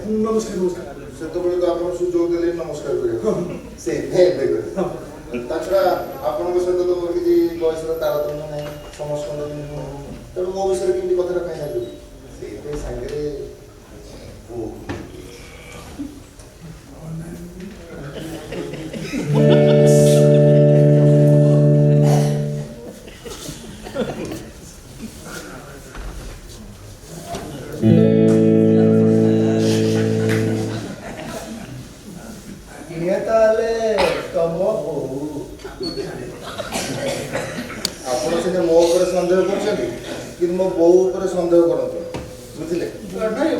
नमस्कार नमस्कार ସେତେବେଳେ ତ ଆପଣ ସୁଯୋଗ ଦେଲେ ନମସ୍କାର କରିବାକୁ ସେ ତାଛଡ଼ା ଆପଣଙ୍କ ସହିତ ତ ମୋର କିଛି ବୟସର ତାରତମ୍ୟ ନାହିଁ ସମସ୍ତଙ୍କ ତେଣୁ ମୋ ବିଷୟରେ କେମିତି କଥାଟା ପାଇଁ ନେବି ସେଇଥିପାଇଁ ସାଙ୍ଗରେ ଆପଣ ସିନା ମୋ ଉପରେ ସନ୍ଦେହ କରୁଛନ୍ତି କିନ୍ତୁ ମୋ ବୋଉ ଉପରେ ସନ୍ଦେହ କରନ୍ତୁ ବୁଝିଲେ ନାଇଁ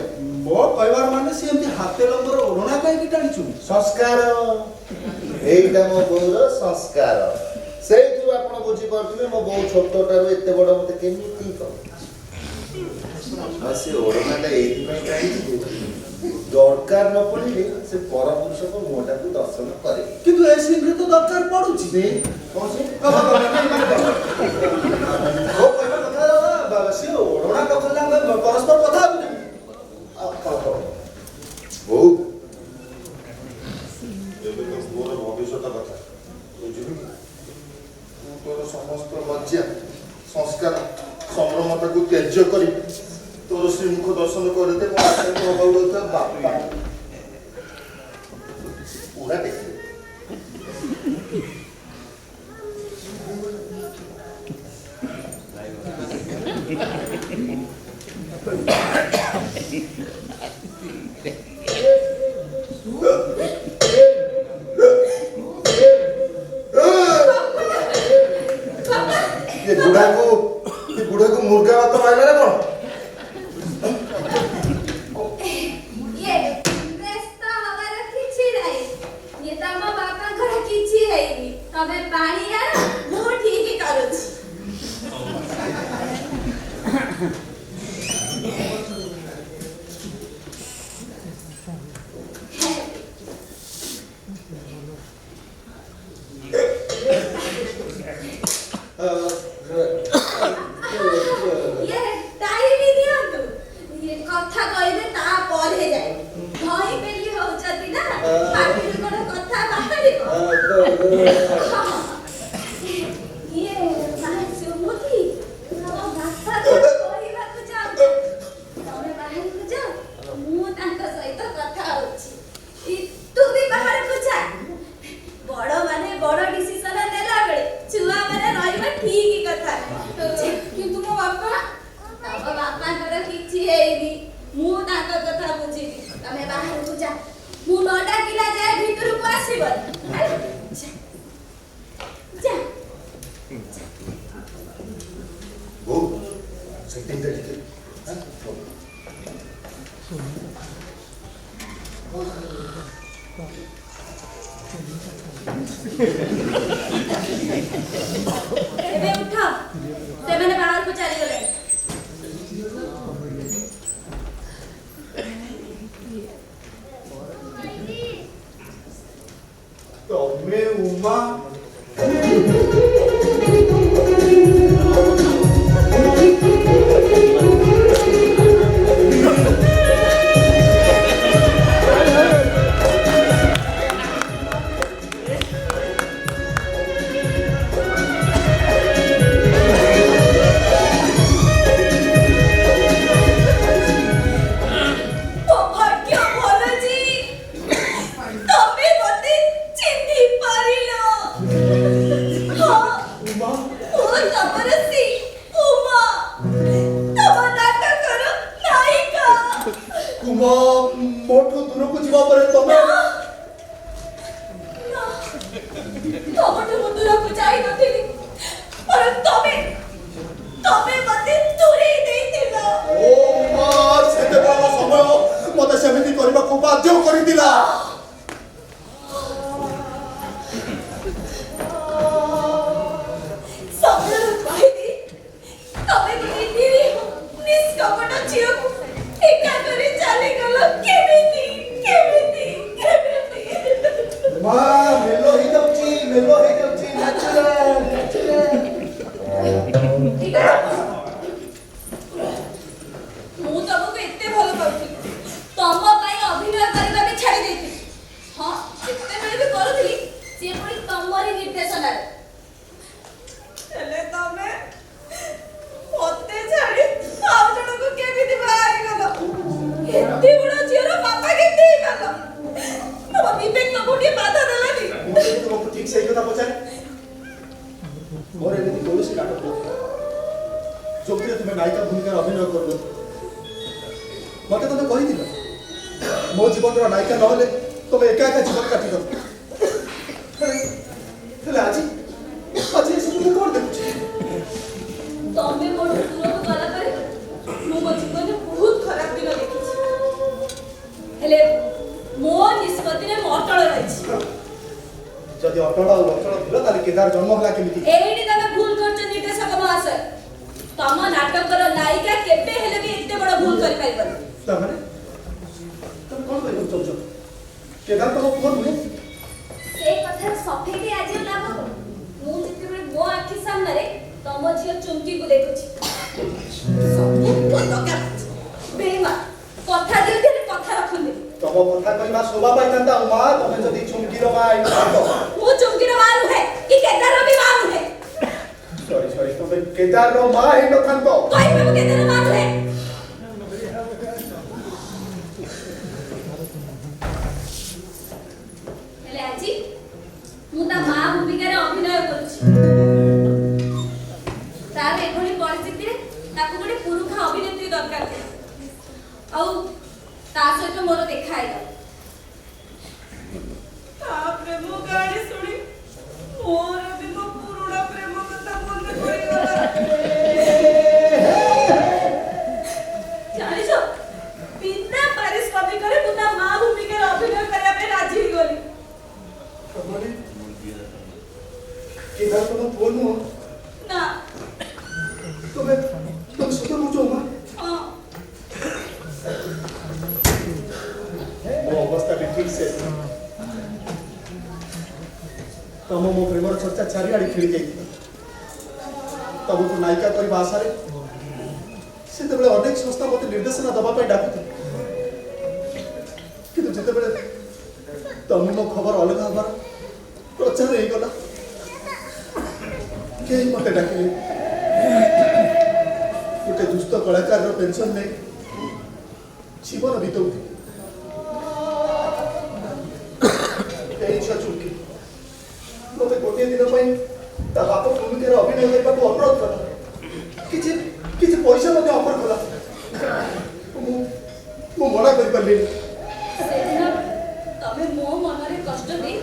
ମୋ କହିବାର ମାନେ ସେ ଏମିତି ହାତେ ଲମ୍ବର ଓଢ଼ଣା କାହିଁକି ଟାଣିଛୁ ସଂସ୍କାର ଏଇଟା ମୋ ବୋଉର ସଂସ୍କାର ସେଇଥିରୁ ଆପଣ ବୁଝିପାରୁଥିବେ ମୋ ବୋଉ ଛୋଟଟାରୁ ଏତେ ବଡ଼ ମୋତେ କେମିତି କରେ ସେ ଓଢ଼ଣାଟା ଏଇଥିପାଇଁ ଟାଣିଛି ଦରକାର ନ ପଡ଼ିଲେ ସେ ପରପୁରୁଷଙ୍କ ମୁହଁଟାକୁ ଦର୍ଶନ କରେ କିନ୍ତୁ ଏ ସିନ୍ରେ ତ ଦରକାର ପଡୁଛି ସେ ଓଢ଼ଣା ନକଲେ ଆମେ ପରସ୍ପର କଥା ହେବୁ ବୋଉ ଏବେ ତ ମୋର ଭବିଷ୍ୟତ କଥା ବୁଝିଲୁ ତୁ ତୋର ସମସ୍ତ ଲଜ୍ଜା ସଂସ୍କାର ସମ୍ଭ୍ରମତାକୁ ତ୍ୟାଯ୍ୟ କରି ତୋର ଶ୍ରୀମୁଖ ଦର୍ଶନ କରିଦେ ମୋ ଆଖାକୁ ହବାକୁ ଯାଉଥିବା ବାପା ପୁରା ଦେଖିବେ ବୁଢ଼ାକୁ ମୁର୍ଗା ଭାତ ମାରିଲା ନା କଣ ମୁଁ ତମକୁ ଏତେ ଭଲ ପାଉଥିଲି ତମ ପାଇଁ भूमिका अभिनय कर मत तुम कही मो जीवन नायिका ना तुम एका एका जीवन काटिद आज आज ये सब कौन देखुची तमे मोर दूर गला करे मो जीवन बहुत खराब दिन देखी हेले मो निष्पत्ति में अटल रही जदि अटल अटल थिला ताले केदार जन्म होला केमिति एही तमे भूल करछ निर्देशक महाशय तम नाटकर नायिका केबे हेले भी एते बड़ भूल करि पाइबन तमने तुम कौन कहि चौच केदार तो कौन हुए से कथा सफेदी आज लाभ मु जेते मो आखि सामने रे तम झियो चुमकी को देखुछि सब को लगा बेमा कथा दिल दिल कथा रखुनी तम कथा कहवा शोभा पाइतंता मा तमे जदि चुमकी रो मा आई तो मु चुमकी रो मारू है कि केदार रो भी मारू है सॉरी सॉरी तमे केदार रो मा आई न थांतो कोई बाबू केदार मारू है हेले आजी मु ता मां भूमिका रे अभिनय करूछि तार एभली परिस्थिति रे ताकू गोटे पुरुखा अभिनेत्री दरकार आउ ता सहित मोर देखा आइला ता प्रेम कहानी सुनी मोर भी मो पुरुणा प्रेम कथा मन पड़ी गला जानिछो बिना पारिश्रमिक करे मुता मां भूमिका रे अभिनय करिया पे राजी हो गली तमने केदार तो फोन नु ना तुम सत्य मुझो मा हां मो अवस्था भी ठीक से तम मो प्रेमर चर्चा चारिआड़ी खेली जाई तब को नायिका करी आशा रे से बेले अनेक संस्था मते निर्देशना दबा पाई डाकुते किंतु जते बेले तम मो खबर अलग हबार प्रचार हे गला के मते डाकिले गोटे दुष्ट कलाकार रो पेंशन नै जीवन बीतौती इच्छा चुकी मत गोटे दिन ता बाप भूमिकार अभिनय करने को अनुरोध कला किसी किसी पैसा मत ऑफर कला मु मना कर पाली सेदिन तमे मो मनरे कष्ट दे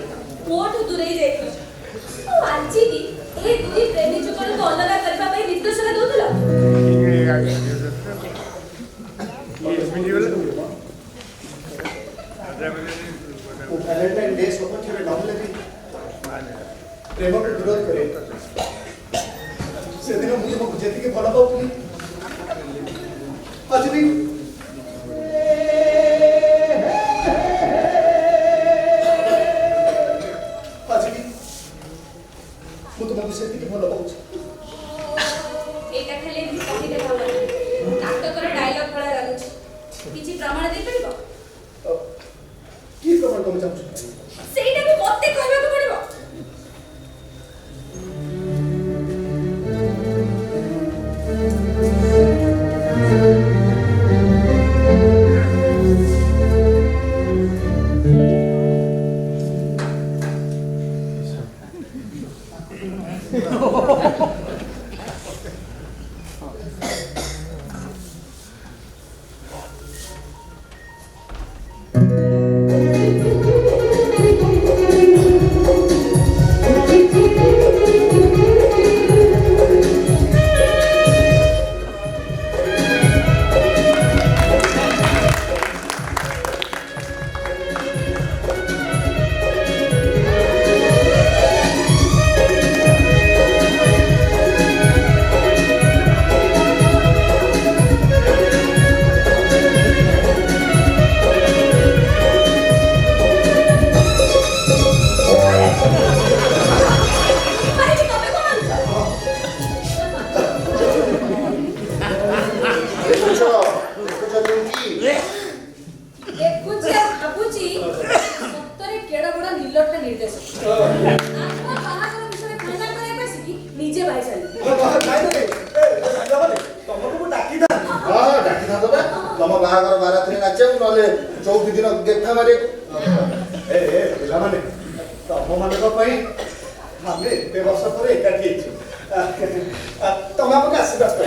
मोठु दूरे जाइतो आजी दी ए दुई प्रेमी जुगल को अलग करबा पई निर्देशक दउतलो वो वैलेंटाइन डे सपक्ष में नाम लेती प्रेम के विरोध करे से दिन मुझे को जेती के भला पाउनी आज भी मु तुमको सेती के भला पाउछ एटा खाली भी कहि दे भाव नाटक रे डायलॉग भला लागुछ किछि प्रमाण दे परिबो की प्रमाण तुम चाहछ सेटा भी मते कहबा को पड़िबो तम मान हमें 1 वर्ष पर एकाठी ତମେ ଆମକୁ ଆଶୀର୍ବାଦ କର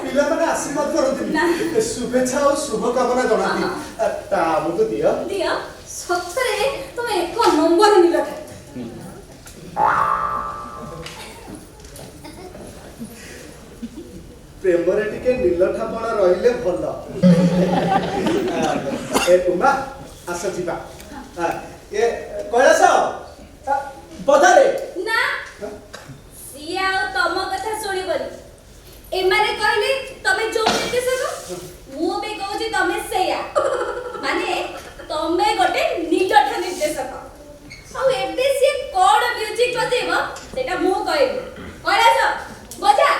ପିଲାମାନେ ଆଶୀର୍ବାଦ କରନ୍ତି ଶୁଭେଚ୍ଛା ଆଉ ଶୁଭକାମନା ଜଣାନ୍ତି ତା ଆମକୁ ଦିଅ ଦିଅ ସତରେ ତମେ ଏକ ନମ୍ବର ନିଲଠା ପ୍ରେମରେ ଟିକେ ନିଲଠାପଣ ରହିଲେ ଭଲ ଏ ଉମା ଆସ ଯିବା ଏ କୈଳାସ ବଧାରେ ନା ସିଏ ଆଉ ତମ କଥା ଶୁଣିବନି ଏମାନେ କହିଲେ ତମେ ଯୋଉ ନିର୍ଦ୍ଦେଶକ ମୁଁ ବି କହୁଛି ତମେ ସେଇଆ ମାନେ ତମେ ଗୋଟେ ନିଲଠା ନିର୍ଦ୍ଦେଶକ ଆଉ ଏବେ ସିଏ କଣ ମ୍ୟୁଜିକ ବଜେଇବ ସେଟା ମୁଁ କହିବି କୈଳାସ ବଜା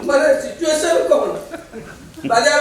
ମାନେ ସିଚୁଏସନ କଣ ବାଜା